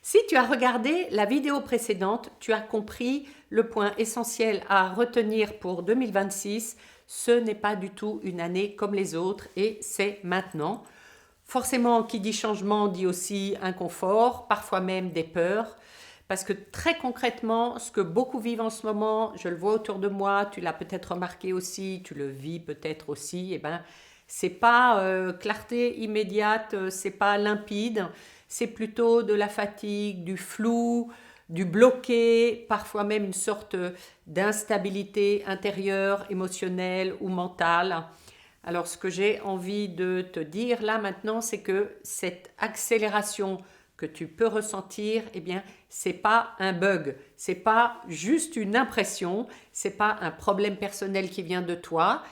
Si tu as regardé la vidéo précédente, tu as compris le point essentiel à retenir pour 2026. Ce n'est pas du tout une année comme les autres et c'est maintenant. Forcément, qui dit changement dit aussi inconfort, parfois même des peurs. Parce que très concrètement, ce que beaucoup vivent en ce moment, je le vois autour de moi, tu l'as peut-être remarqué aussi, tu le vis peut-être aussi, c'est pas clarté immédiate, c'est pas limpide, c'est plutôt de la fatigue, du flou, du bloqué, parfois même une sorte d'instabilité intérieure, émotionnelle ou mentale. Alors ce que j'ai envie de te dire là maintenant, c'est que cette accélération que tu peux ressentir, c'est pas un bug, c'est pas juste une impression, c'est pas un problème personnel qui vient de toi,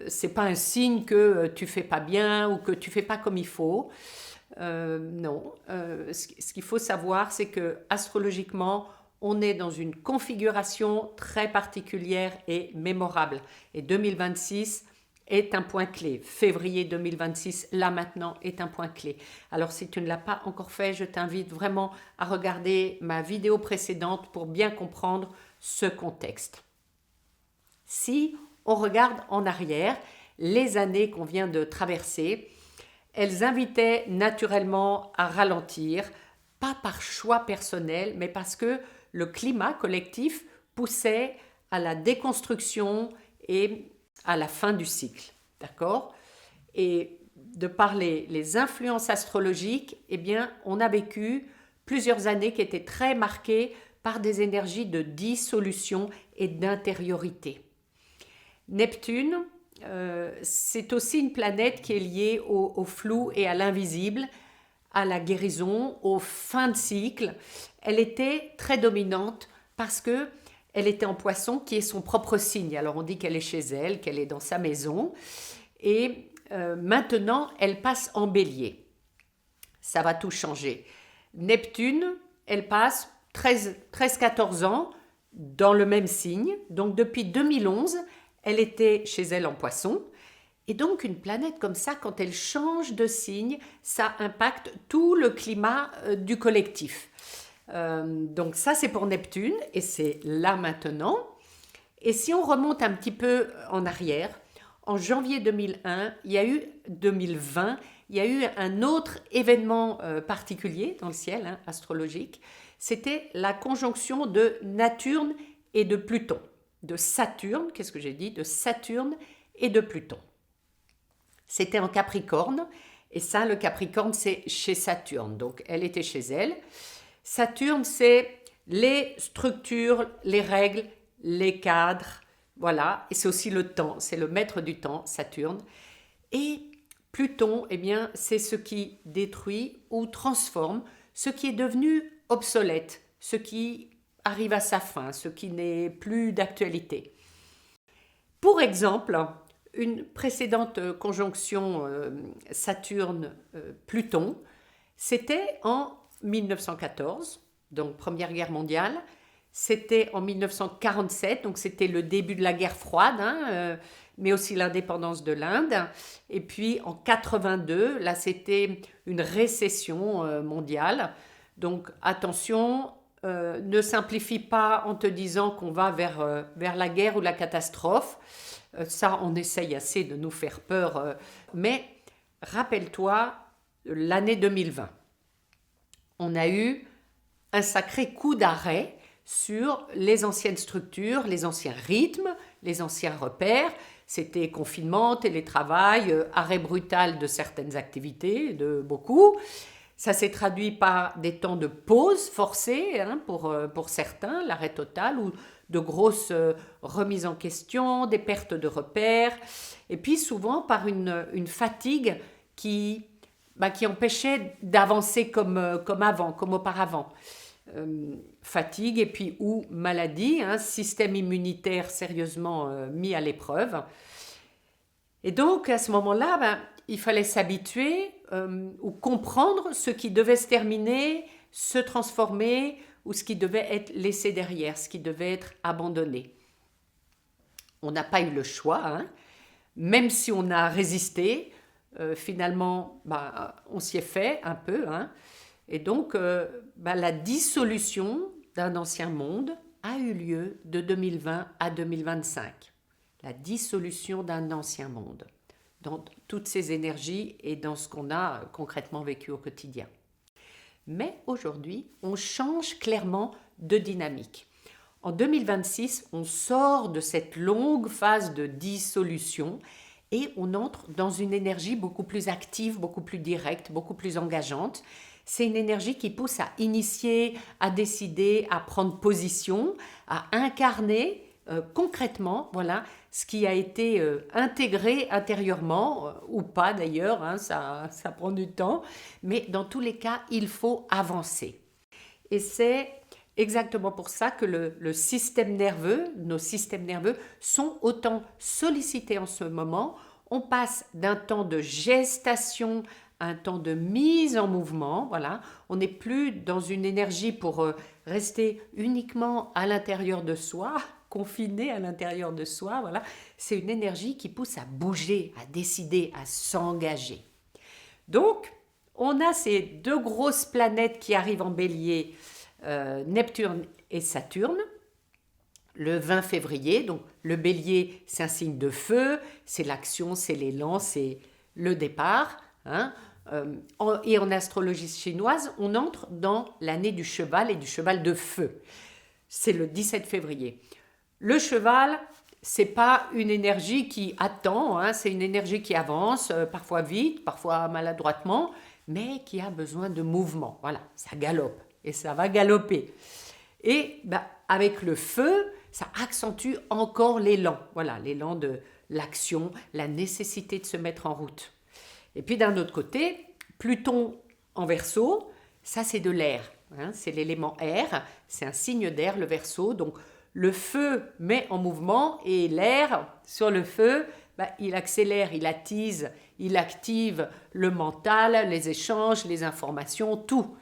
c'est pas un signe que tu fais pas bien ou que tu fais pas comme il faut. Non, ce qu'il faut savoir, c'est que astrologiquement, on est dans une configuration très particulière et mémorable. Et 2026 est un point clé. Février 2026, là maintenant, est un point clé. Alors si tu ne l'as pas encore fait, je t'invite vraiment à regarder ma vidéo précédente pour bien comprendre ce contexte. Si on regarde en arrière, les années qu'on vient de traverser, elles invitaient naturellement à ralentir, pas par choix personnel, mais parce que le climat collectif poussait à la déconstruction et à la fin du cycle. D'accord? Et de par les influences astrologiques, on a vécu plusieurs années qui étaient très marquées par des énergies de dissolution et d'intériorité. Neptune, c'est aussi une planète qui est liée au flou et à l'invisible, à la guérison, aux fins de cycle. Elle était très dominante parce que elle était en Poisson, qui est son propre signe. Alors on dit qu'elle est chez elle, qu'elle est dans sa maison. Et maintenant, elle passe en Bélier. Ça va tout changer. Neptune, elle passe 13-14 ans dans le même signe. Donc depuis 2011, elle était chez elle en Poisson. Et donc une planète comme ça, quand elle change de signe, ça impacte tout le climat du collectif. Donc ça, c'est pour Neptune et c'est là maintenant. Et si on remonte un petit peu en arrière, en janvier 2001, 2020, il y a eu un autre événement particulier dans le ciel astrologique. C'était la conjonction de Saturne et de Pluton. De Saturne, qu'est-ce que j'ai dit? De Saturne et de Pluton. C'était en Capricorne. Et ça, le Capricorne, c'est chez Saturne. Donc, elle était chez elle. Saturne, c'est les structures, les règles, les cadres. Voilà. Et c'est aussi le temps. C'est le maître du temps, Saturne. Et Pluton, c'est ce qui détruit ou transforme ce qui est devenu obsolète, ce qui arrive à sa fin, ce qui n'est plus d'actualité. Pour exemple, une précédente conjonction Saturne-Pluton, c'était en 1914, donc Première Guerre mondiale. C'était en 1947, donc c'était le début de la guerre froide, mais aussi l'indépendance de l'Inde. Et puis en 82, là c'était une récession mondiale. Donc attention, ne simplifie pas en te disant qu'on va vers la guerre ou la catastrophe. Ça, on essaye assez de nous faire peur. Mais rappelle-toi l'année 2020. On a eu un sacré coup d'arrêt sur les anciennes structures, les anciens rythmes, les anciens repères. C'était confinement, télétravail, arrêt brutal de certaines activités, de beaucoup. Ça s'est traduit par des temps de pause forcés pour certains, l'arrêt total, ou de grosses remises en question, des pertes de repères, et puis souvent par une fatigue qui empêchait d'avancer comme avant, comme auparavant. Fatigue et puis ou maladie, système immunitaire sérieusement mis à l'épreuve. Et donc à ce moment-là, il fallait s'habituer ou comprendre ce qui devait se terminer, se transformer ou ce qui devait être laissé derrière, ce qui devait être abandonné. On n'a pas eu le choix, même si on a résisté, finalement, on s'y est fait un peu. Et donc, la dissolution d'un ancien monde a eu lieu de 2020 à 2025. La dissolution d'un ancien monde, dans toutes ces énergies et dans ce qu'on a concrètement vécu au quotidien. Mais aujourd'hui, on change clairement de dynamique. En 2026, on sort de cette longue phase de dissolution et on entre dans une énergie beaucoup plus active, beaucoup plus directe, beaucoup plus engageante. C'est une énergie qui pousse à initier, à décider, à prendre position, à incarner concrètement, voilà, ce qui a été intégré intérieurement, ou pas d'ailleurs, hein, ça prend du temps, mais dans tous les cas, il faut avancer. Et c'est exactement pour ça que le système nerveux, nos systèmes nerveux sont autant sollicités en ce moment. On passe d'un temps de gestation à un temps de mise en mouvement. Voilà. On n'est plus dans une énergie pour rester uniquement à l'intérieur de soi, confiné à l'intérieur de soi. Voilà. C'est une énergie qui pousse à bouger, à décider, à s'engager. Donc, on a ces deux grosses planètes qui arrivent en bélier, Neptune et Saturne, le 20 février. Donc, le bélier, c'est un signe de feu, c'est l'action, c'est l'élan, c'est le départ. Hein. Et en astrologie chinoise, on entre dans l'année du cheval et du cheval de feu. C'est le 17 février. Le cheval, c'est pas une énergie qui attend, hein, c'est une énergie qui avance, parfois vite, parfois maladroitement, mais qui a besoin de mouvement. Voilà, ça galope et ça va galoper. Et avec le feu, ça accentue encore l'élan. Voilà, l'élan de l'action, la nécessité de se mettre en route. Et puis d'un autre côté, Pluton en Verseau, ça c'est de l'air. Hein, c'est l'élément air, c'est un signe d'air, le Verseau. Donc le feu met en mouvement et l'air sur le feu, il accélère, il attise, il active le mental, les échanges, les informations, tout.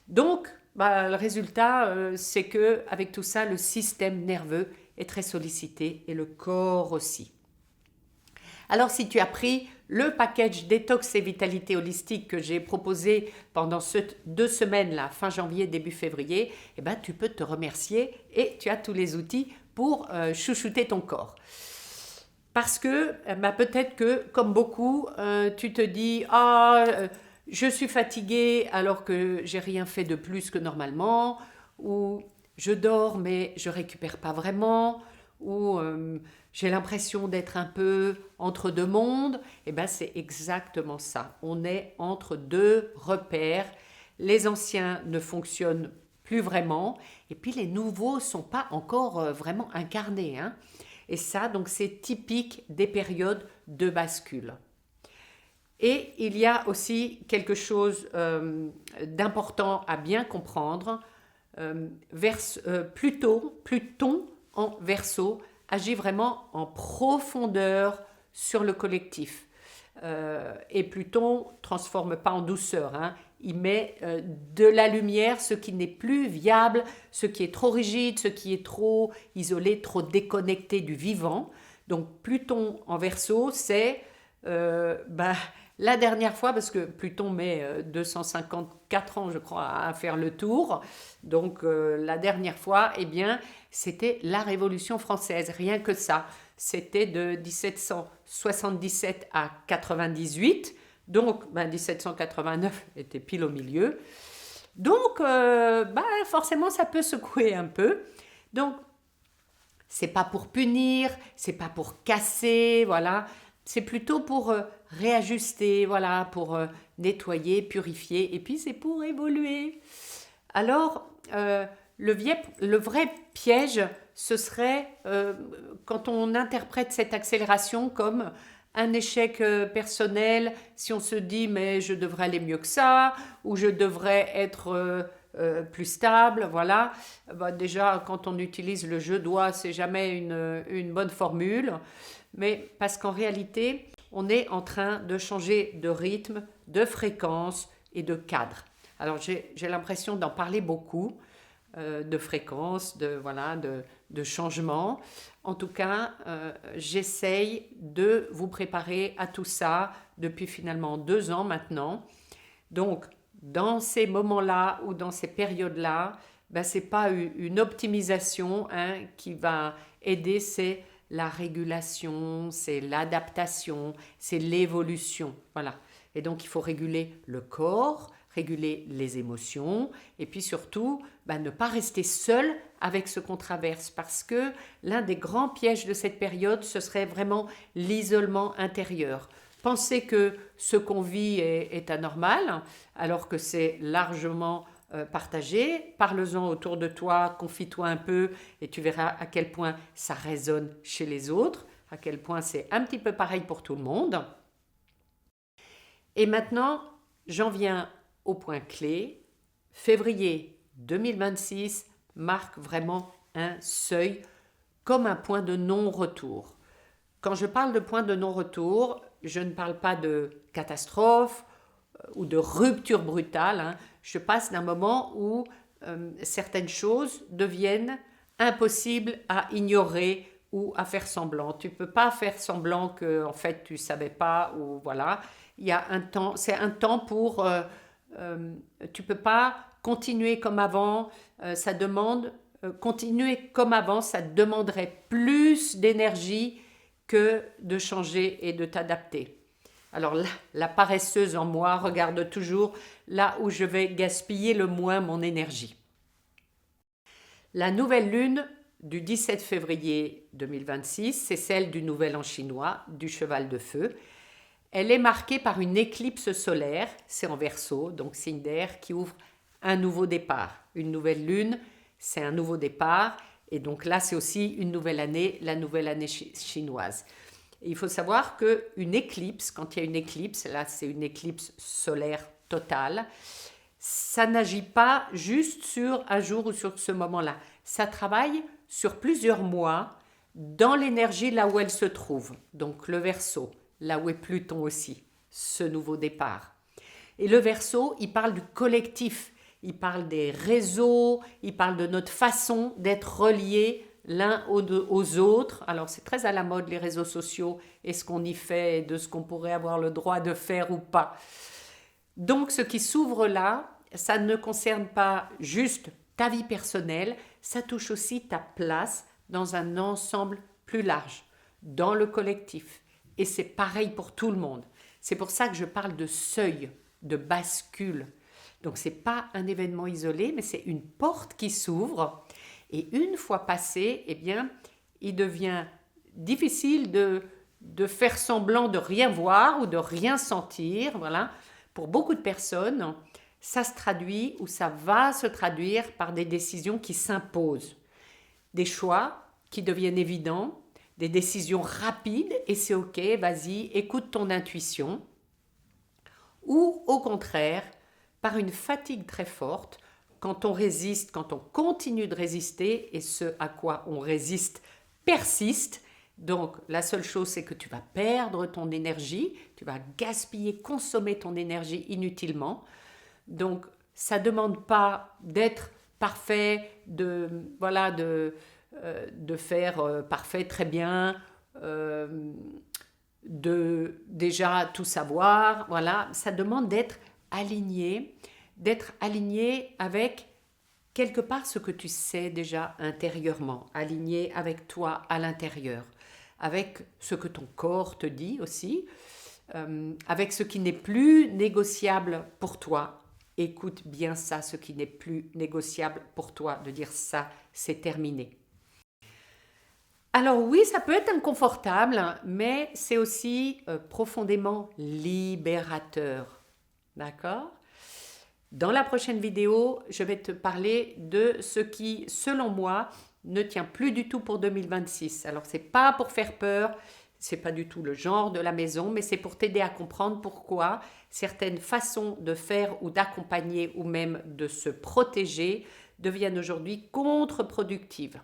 Donc, le résultat, c'est que avec tout ça, le système nerveux est très sollicité et le corps aussi. Alors, si tu as pris le package détox et vitalité holistique que j'ai proposé pendant ces 2 semaines, là, fin janvier, début février, tu peux te remercier et tu as tous les outils pour chouchouter ton corps. Parce que peut-être que, comme beaucoup, tu te dis « Ah, je suis fatiguée alors que j'ai rien fait de plus que normalement » ou « Je dors mais je récupère pas vraiment » ou j'ai l'impression d'être un peu entre deux mondes. C'est exactement ça. On est entre deux repères. Les anciens ne fonctionnent plus vraiment et puis les nouveaux ne sont pas encore vraiment incarnés. Hein. Et ça, donc, c'est typique des périodes de bascule. Et il y a aussi quelque chose d'important à bien comprendre. Pluton en Verseau agit vraiment en profondeur sur le collectif. Et Pluton ne transforme pas en douceur. Hein. Il met de la lumière, ce qui n'est plus viable, ce qui est trop rigide, ce qui est trop isolé, trop déconnecté du vivant. Donc Pluton en Verseau, c'est la dernière fois, parce que Pluton met 254 ans, je crois, à faire le tour. Donc la dernière fois, c'était la Révolution française, rien que ça. C'était de 1777 à 98. Donc, 1789 était pile au milieu. Donc, forcément, ça peut secouer un peu. Donc, c'est pas pour punir, c'est pas pour casser, voilà. C'est plutôt pour réajuster, voilà, pour nettoyer, purifier. Et puis, c'est pour évoluer. Alors, le vrai piège, ce serait quand on interprète cette accélération comme un échec personnel, si on se dit mais je devrais aller mieux que ça, ou je devrais être plus stable, voilà. Déjà, quand on utilise le je dois, c'est jamais une bonne formule, mais parce qu'en réalité, on est en train de changer de rythme, de fréquence et de cadre. Alors j'ai l'impression d'en parler beaucoup, de fréquence, de changement. En tout cas, j'essaye de vous préparer à tout ça depuis finalement 2 ans maintenant. Donc, dans ces moments-là ou dans ces périodes-là, ben, ce n'est pas une optimisation hein, qui va aider, c'est la régulation, c'est l'adaptation, c'est l'évolution. Voilà. Et donc, il faut réguler le corps, réguler les émotions et puis surtout, ben, ne pas rester seul avec ce qu'on traverse parce que l'un des grands pièges de cette période, ce serait vraiment l'isolement intérieur. Penser que ce qu'on vit est anormal alors que c'est largement partagé. Parle-en autour de toi, confie-toi un peu et tu verras à quel point ça résonne chez les autres, à quel point c'est un petit peu pareil pour tout le monde. Et maintenant, j'en viens au point clé. Février 2026 marque vraiment un seuil comme un point de non-retour. Quand je parle de point de non-retour, je ne parle pas de catastrophe ou de rupture brutale. Hein. Je passe d'un moment où certaines choses deviennent impossibles à ignorer ou à faire semblant. Tu ne peux pas faire semblant que en fait tu ne savais pas ou voilà. Il y a un temps, c'est un temps pour tu peux pas continuer comme avant. Ça demande continuer comme avant, ça demanderait plus d'énergie que de changer et de t'adapter. Alors la paresseuse en moi regarde toujours là où je vais gaspiller le moins mon énergie. La nouvelle lune du 17 février 2026, c'est celle du nouvel an chinois, du cheval de feu. Elle est marquée par une éclipse solaire, c'est en Verseau, donc signe d'air, qui ouvre un nouveau départ. Une nouvelle lune, c'est un nouveau départ, et donc là c'est aussi une nouvelle année, la nouvelle année chinoise. Et il faut savoir qu'une éclipse, quand il y a une éclipse, là c'est une éclipse solaire totale, ça n'agit pas juste sur un jour ou sur ce moment-là. Ça travaille sur plusieurs mois dans l'énergie là où elle se trouve. Donc le Verseau, là où est Pluton aussi, ce nouveau départ. Et le Verseau, il parle du collectif, il parle des réseaux, il parle de notre façon d'être reliés l'un aux autres. Alors c'est très à la mode les réseaux sociaux et ce qu'on y fait et de ce qu'on pourrait avoir le droit de faire ou pas. Donc ce qui s'ouvre là, ça ne concerne pas juste ta vie personnelle, ça touche aussi ta place dans un ensemble plus large, dans le collectif. Et c'est pareil pour tout le monde. C'est pour ça que je parle de seuil, de bascule. Donc ce n'est pas un événement isolé, mais c'est une porte qui s'ouvre. Et une fois passé, eh bien, il devient difficile de faire semblant de rien voir ou de rien sentir. Voilà. Pour beaucoup de personnes, ça se traduit ou ça va se traduire par des décisions qui s'imposent. Des choix qui deviennent évidents, des décisions rapides et c'est ok, vas-y, écoute ton intuition. Ou au contraire, par une fatigue très forte, quand on résiste, quand on continue de résister et ce à quoi on résiste persiste. Donc la seule chose c'est que tu vas perdre ton énergie, tu vas gaspiller, consommer ton énergie inutilement. Donc ça ne demande pas d'être parfait, de faire parfait très bien, de déjà tout savoir. Voilà, ça demande d'être aligné avec quelque part ce que tu sais déjà intérieurement, aligné avec toi à l'intérieur, avec ce que ton corps te dit aussi, avec ce qui n'est plus négociable pour toi. Écoute bien ça, ce qui n'est plus négociable pour toi, de dire ça, c'est terminé. Alors oui, ça peut être inconfortable, mais c'est aussi profondément libérateur. D'accord ? Dans la prochaine vidéo, je vais te parler de ce qui, selon moi, ne tient plus du tout pour 2026. Alors, ce n'est pas pour faire peur, ce n'est pas du tout le genre de la maison, mais c'est pour t'aider à comprendre pourquoi certaines façons de faire ou d'accompagner ou même de se protéger deviennent aujourd'hui contre-productives.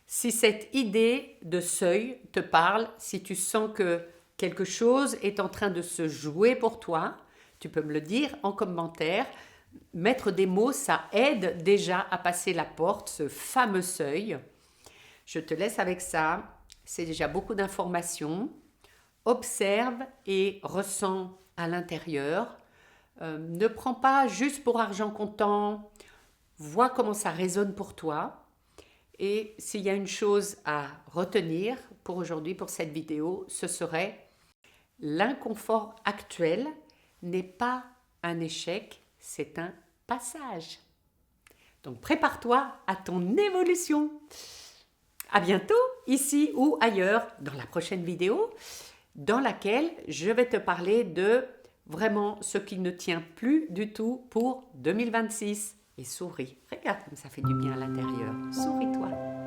Si cette idée de seuil te parle, si tu sens que quelque chose est en train de se jouer pour toi, tu peux me le dire en commentaire. Mettre des mots, ça aide déjà à passer la porte, ce fameux seuil. Je te laisse avec ça. C'est déjà beaucoup d'informations. Observe et ressens à l'intérieur. Ne prends pas juste pour argent comptant. Vois comment ça résonne pour toi. Et s'il y a une chose à retenir pour aujourd'hui, pour cette vidéo, ce serait l'inconfort actuel n'est pas un échec, c'est un passage. Donc prépare-toi à ton évolution. À bientôt, ici ou ailleurs, dans la prochaine vidéo, dans laquelle je vais te parler de vraiment ce qui ne tient plus du tout pour 2026. Et souris, regarde comme ça fait du bien à l'intérieur. Souris-toi.